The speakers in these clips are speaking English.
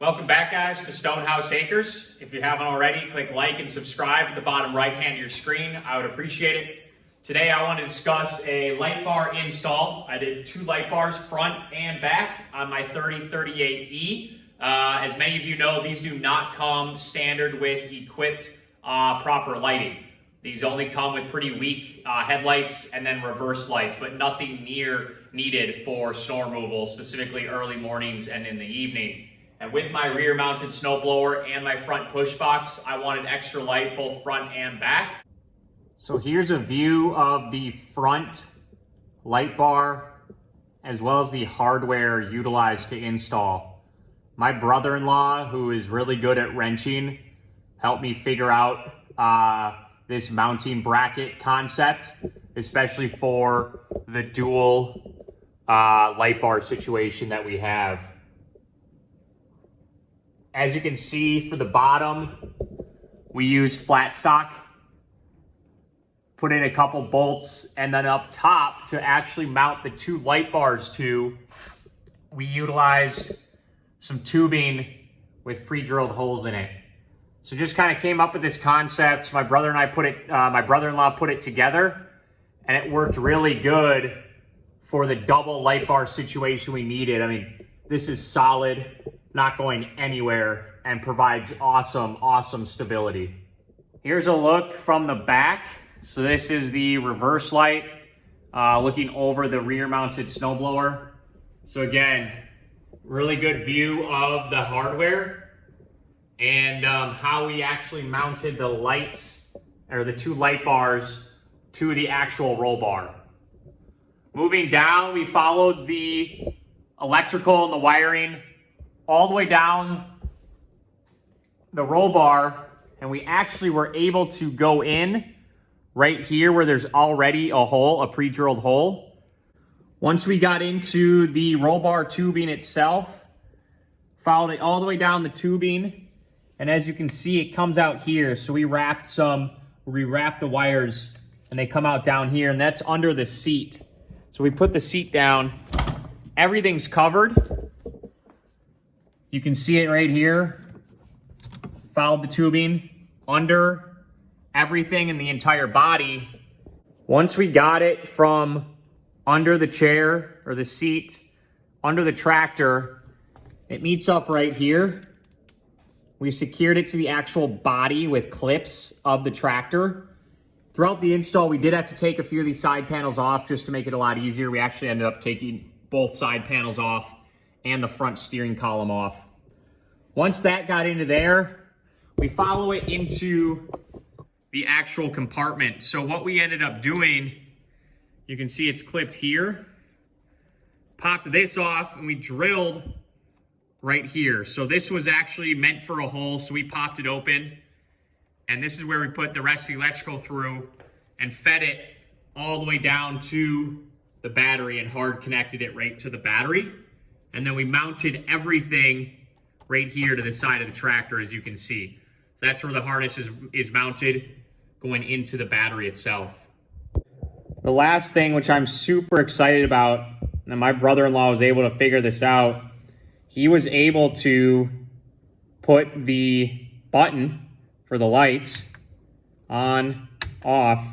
Welcome back, guys, to Stonehouse Acres. If you haven't already, click like and subscribe at the bottom right hand of your screen. I would appreciate it. Today I want to discuss a light bar install. I did 2 light bars front and back on my 3038E. As many of you know, these do not come standard with equipped proper lighting. These only come with pretty weak headlights and then reverse lights, but nothing near needed for snow removal, specifically early mornings and in the evening. And with my rear mounted snowblower and my front push box, I wanted extra light both front and back. So here's a view of the front light bar as well as the hardware utilized to install. My brother-in-law, who is really good at wrenching, helped me figure out this mounting bracket concept, especially for the dual light bar situation that we have. As you can see, for the bottom, we used flat stock, put in a couple bolts, and then up top to actually mount the 2 light bars to, we utilized some tubing with pre-drilled holes in it. So just kind of came up with this concept. My brother-in-law put it together, and it worked really good for the double light bar situation we needed. I mean, this is solid, not going anywhere, and provides awesome stability. Here's a look from the back. So this is the reverse light looking over the rear mounted snowblower. So again, really good view of the hardware and how we actually mounted the lights, or the 2 light bars, to the actual roll bar. Moving down, we followed the electrical and the wiring all the way down the roll bar, and we actually were able to go in right here where there's already a hole, a pre-drilled hole. Once we got into the roll bar tubing itself, followed it all the way down the tubing, and as you can see, it comes out here. So we wrapped the wires, and they come out down here, and that's under the seat. So we put the seat down, everything's covered. You can see it right here. Followed the tubing under everything in the entire body. Once we got it from under the chair or the seat, under the tractor, it meets up right here. We secured it to the actual body with clips of the tractor. Throughout the install, we did have to take a few of these side panels off just to make it a lot easier. We actually ended up taking both side panels off and the front steering column off. Once that got into there, we follow it into the actual compartment. So what we ended up doing, you can see it's clipped here. Popped this off and we drilled right here. So this was actually meant for a hole, so we popped it open. And this is where we put the rest of the electrical through and fed it all the way down to the battery and hard connected it right to the battery. And then we mounted everything right here to the side of the tractor, as you can see. So that's where the harness is mounted, going into the battery itself. The last thing, which I'm super excited about, and my brother-in-law was able to figure this out, he was able to put the button for the lights on, off,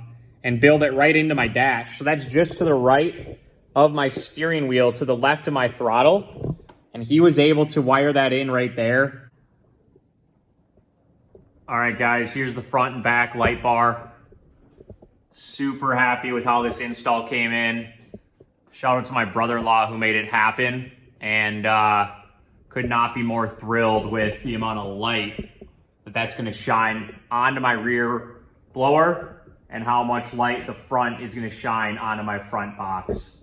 and build it right into my dash. So that's just to the right of my steering wheel, to the left of my throttle. And he was able to wire that in right there. All right, guys, here's the front and back light bar. Super happy with how this install came in. Shout out to my brother-in-law who made it happen, and could not be more thrilled with the amount of light that's gonna shine onto my rear blower and how much light the front is gonna shine onto my front box.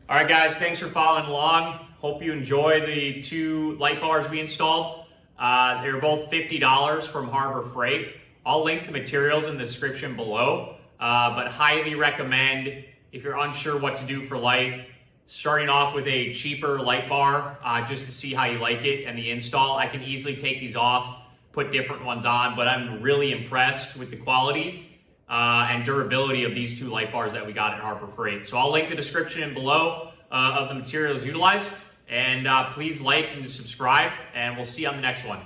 All right, guys, thanks for following along. Hope you enjoy the 2 light bars we installed. They're both $50 from Harbor Freight. I'll link the materials in the description below. but highly recommend if you're unsure what to do for light, starting off with a cheaper light bar just to see how you like it and the install. I can easily take these off, put different ones on, but I'm really impressed with the quality and durability of these two light bars that we got at Harbor Freight. So I'll link the description below of the materials utilized, and please like and subscribe, and we'll see you on the next one.